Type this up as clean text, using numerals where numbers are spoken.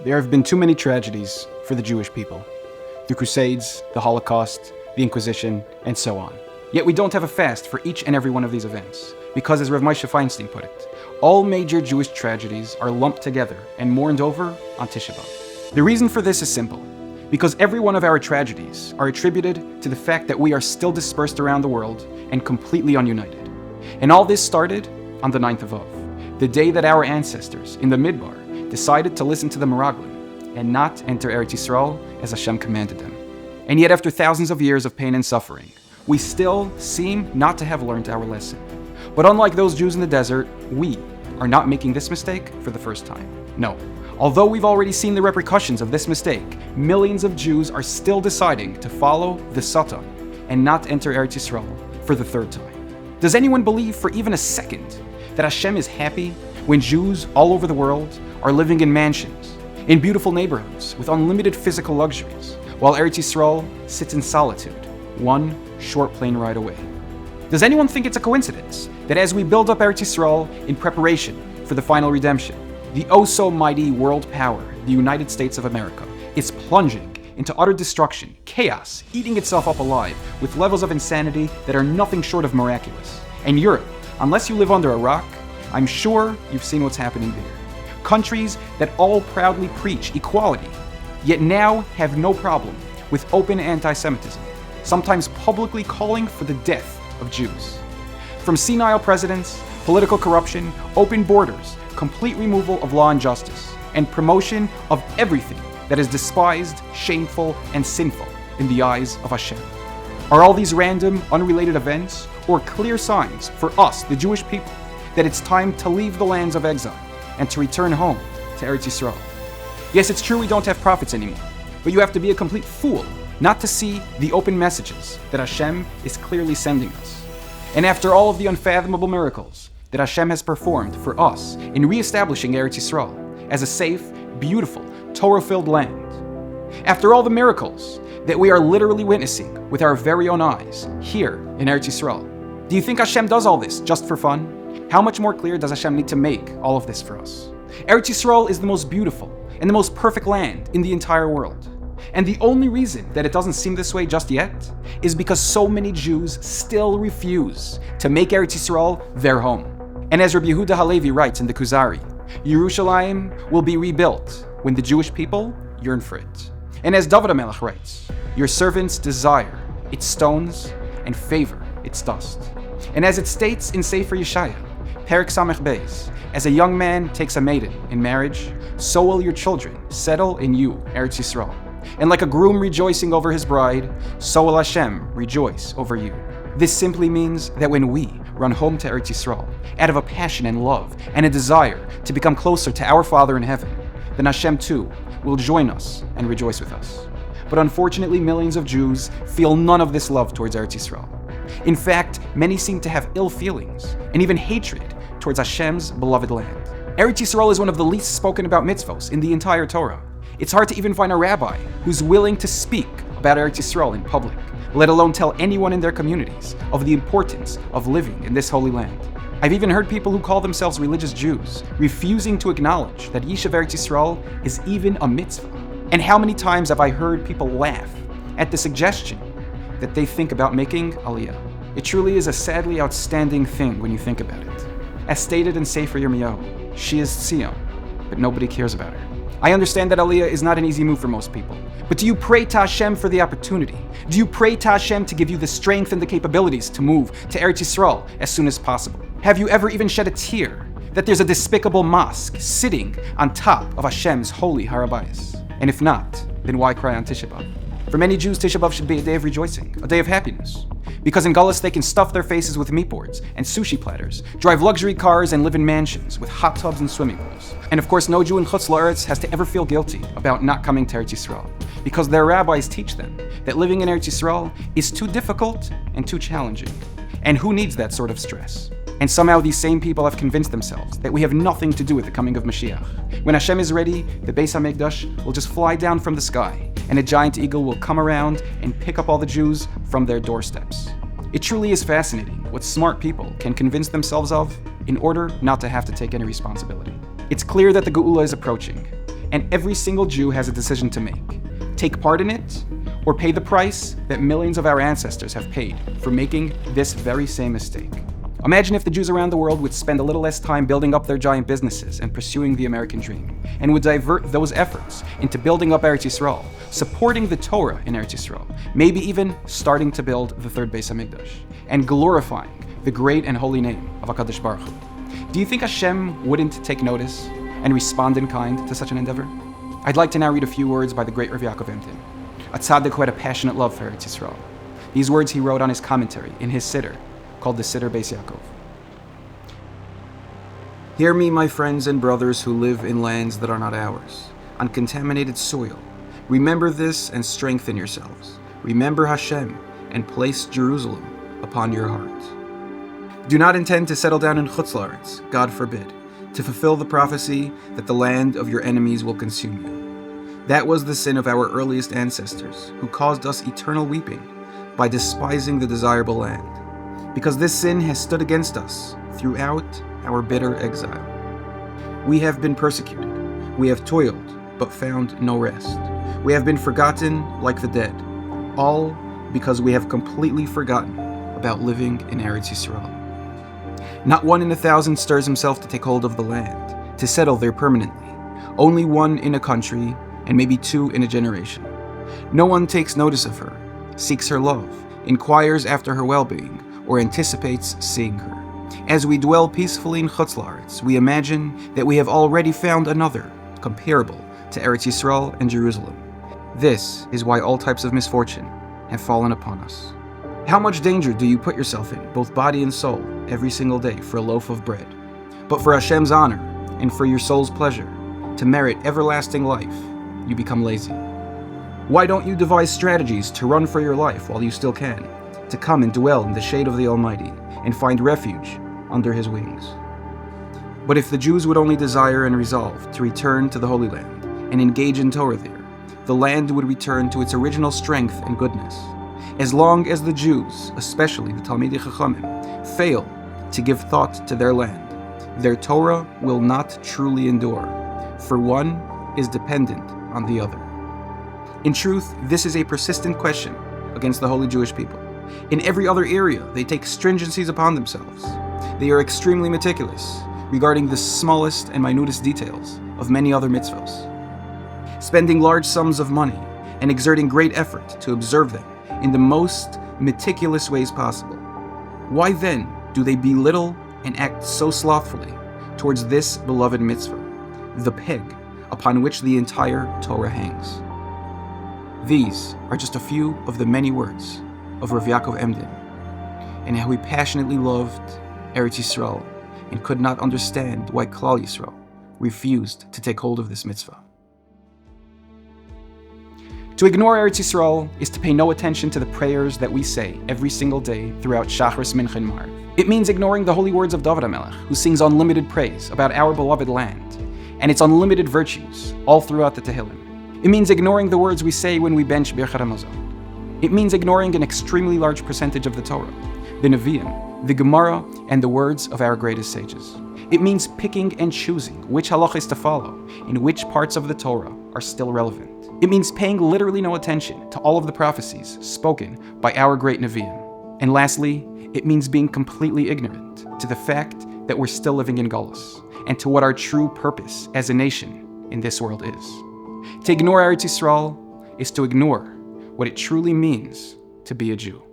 There have been too many tragedies for the Jewish people. The Crusades, the Holocaust, the Inquisition, and so on. Yet we don't have a fast for each and every one of these events, because as Rav Moshe Feinstein put it, all major Jewish tragedies are lumped together and mourned over on Tisha B'Av. The reason for this is simple, because every one of our tragedies are attributed to the fact that we are still dispersed around the world and completely ununited. And all this started on the 9th of Av, the day that our ancestors in the Midbar decided to listen to the Meraglim and not enter Eretz Yisroel as Hashem commanded them. And yet after thousands of years of pain and suffering, we still seem not to have learned our lesson. But unlike those Jews in the desert, we are not making this mistake for the first time. No. Although we've already seen the repercussions of this mistake, millions of Jews are still deciding to follow the Satan and not enter Eretz Yisroel for the third time. Does anyone believe for even a second that Hashem is happy when Jews all over the world are living in mansions, in beautiful neighborhoods with unlimited physical luxuries, while Eretz Yisroel sits in solitude, one short plane ride away? Does anyone think it's a coincidence that as we build up Eretz Yisroel in preparation for the final redemption, the oh-so-mighty world power, the United States of America, is plunging into utter destruction, chaos, eating itself up alive with levels of insanity that are nothing short of miraculous? And Europe, unless you live under a rock, I'm sure you've seen what's happening there. Countries that all proudly preach equality, yet now have no problem with open anti-Semitism, sometimes publicly calling for the death of Jews. From senile presidents, political corruption, open borders, complete removal of law and justice, and promotion of everything that is despised, shameful, and sinful in the eyes of Hashem. Are all these random, unrelated events or clear signs for us, the Jewish people, that it's time to leave the lands of exile and to return home to Eretz Yisroel? Yes, it's true we don't have prophets anymore, but you have to be a complete fool not to see the open messages that Hashem is clearly sending us. And after all of the unfathomable miracles that Hashem has performed for us in reestablishing Eretz Yisroel as a safe, beautiful, Torah-filled land, after all the miracles that we are literally witnessing with our very own eyes here in Eretz Yisroel, do you think Hashem does all this just for fun? How much more clear does Hashem need to make all of this for us? Eretz Yisroel is the most beautiful and the most perfect land in the entire world. And the only reason that it doesn't seem this way just yet is because so many Jews still refuse to make Eretz Yisroel their home. And as Rabbi Yehuda Halevi writes in the Kuzari, Yerushalayim will be rebuilt when the Jewish people yearn for it. And as David HaMelech writes, your servants desire its stones and favor its dust. And as it states in Sefer Yeshaya, Perek Samech Beis, as a young man takes a maiden in marriage, so will your children settle in you, Eretz Yisroel. And like a groom rejoicing over his bride, so will Hashem rejoice over you. This simply means that when we run home to Eretz Yisroel, out of a passion and love and a desire to become closer to our Father in heaven, then Hashem too will join us and rejoice with us. But unfortunately, millions of Jews feel none of this love towards Eretz Yisroel. In fact, many seem to have ill feelings and even hatred towards Hashem's beloved land. Eretz Yisroel is one of the least spoken about mitzvos in the entire Torah. It's hard to even find a rabbi who's willing to speak about Eretz Yisroel in public, let alone tell anyone in their communities of the importance of living in this holy land. I've even heard people who call themselves religious Jews refusing to acknowledge that Yishuv Eretz Yisroel is even a mitzvah. And how many times have I heard people laugh at the suggestion that they think about making Aliyah? It truly is a sadly outstanding thing when you think about it. As stated in Sefer Yirmiyahu, she is Tzion, but nobody cares about her. I understand that Aliyah is not an easy move for most people, but do you pray to Hashem for the opportunity? Do you pray to Hashem to give you the strength and the capabilities to move to Eretz Yisroel as soon as possible? Have you ever even shed a tear that there's a despicable mosque sitting on top of Hashem's holy Har HaBayis? And if not, then why cry on Tisha B'Av? For many Jews, Tisha B'Av should be a day of rejoicing, a day of happiness. Because in Gullus they can stuff their faces with meat boards and sushi platters, drive luxury cars and live in mansions with hot tubs and swimming pools. And of course, no Jew in Chutz La'aretz has to ever feel guilty about not coming to Eretz Yisroel, because their rabbis teach them that living in Eretz Yisroel is too difficult and too challenging. And who needs that sort of stress? And somehow these same people have convinced themselves that we have nothing to do with the coming of Mashiach. When Hashem is ready, the Beis HaMikdash will just fly down from the sky, and a giant eagle will come around and pick up all the Jews from their doorsteps. It truly is fascinating what smart people can convince themselves of in order not to have to take any responsibility. It's clear that the Geula is approaching, And every single Jew has a decision to make. Take part in it, or pay the price that millions of our ancestors have paid for making this very same mistake. Imagine if the Jews around the world would spend a little less time building up their giant businesses and pursuing the American dream, and would divert those efforts into building up Eretz Yisroel, supporting the Torah in Eretz Yisroel, maybe even starting to build the third Beis HaMikdash, and glorifying the great and holy name of HaKadosh Baruch Hu. Do you think Hashem wouldn't take notice and respond in kind to such an endeavor? I'd like to now read a few words by the great Rav Emden, a tzaddik who had a passionate love for Eretz Yisroel. These words he wrote on his commentary in his siddur, called the Siddur Beis Yaakov. Hear me, my friends and brothers who live in lands that are not ours, on contaminated soil. Remember this and strengthen yourselves. Remember Hashem and place Jerusalem upon your heart. Do not intend to settle down in Chutz La'aretz, God forbid, to fulfill the prophecy that the land of your enemies will consume you. That was the sin of our earliest ancestors, who caused us eternal weeping by despising the desirable land. Because this sin has stood against us throughout our bitter exile. We have been persecuted, we have toiled, but found no rest. We have been forgotten like the dead, all because we have completely forgotten about living in Eretz Yisroel. Not 1 in 1,000 stirs himself to take hold of the land, to settle there permanently. Only 1 in a country, and maybe 2 in a generation. No one takes notice of her, seeks her love, inquires after her well-being, or anticipates seeing her. As we dwell peacefully in Chutz La'aretz, we imagine that we have already found another, comparable to Eretz Yisroel and Jerusalem. This is why all types of misfortune have fallen upon us. How much danger do you put yourself in, both body and soul, every single day for a loaf of bread? But for Hashem's honor, and for your soul's pleasure, to merit everlasting life, you become lazy. Why don't you devise strategies to run for your life while you still can? To come and dwell in the shade of the Almighty, and find refuge under His wings. But if the Jews would only desire and resolve to return to the Holy Land, and engage in Torah there, the land would return to its original strength and goodness. As long as the Jews, especially the Talmidei Chachamim, fail to give thought to their land, their Torah will not truly endure, for one is dependent on the other. In truth, this is a persistent question against the holy Jewish people. In every other area, they take stringencies upon themselves. They are extremely meticulous regarding the smallest and minutest details of many other mitzvos, spending large sums of money and exerting great effort to observe them in the most meticulous ways possible. Why then do they belittle and act so slothfully towards this beloved mitzvah, the peg upon which the entire Torah hangs? These are just a few of the many words of Rav Emden, and how he passionately loved Eretz Yisroel and could not understand why Klal Yisroel refused to take hold of this mitzvah. To ignore Eretz Yisroel is to pay no attention to the prayers that we say every single day throughout Shachris, Mincha, and Marv. It means ignoring the holy words of David HaMelech, who sings unlimited praise about our beloved land and its unlimited virtues all throughout the Tehillim. It means ignoring the words we say when we bench Birchat HaMazon. It means ignoring an extremely large percentage of the Torah, the Nevi'im, the Gemara, and the words of our greatest sages. It means picking and choosing which halachas to follow and which parts of the Torah are still relevant. It means paying literally no attention to all of the prophecies spoken by our great Nevi'im. And lastly, it means being completely ignorant to the fact that we're still living in Galus and to what our true purpose as a nation in this world is. To ignore Eretz Yisroel is to ignore what it truly means to be a Jew.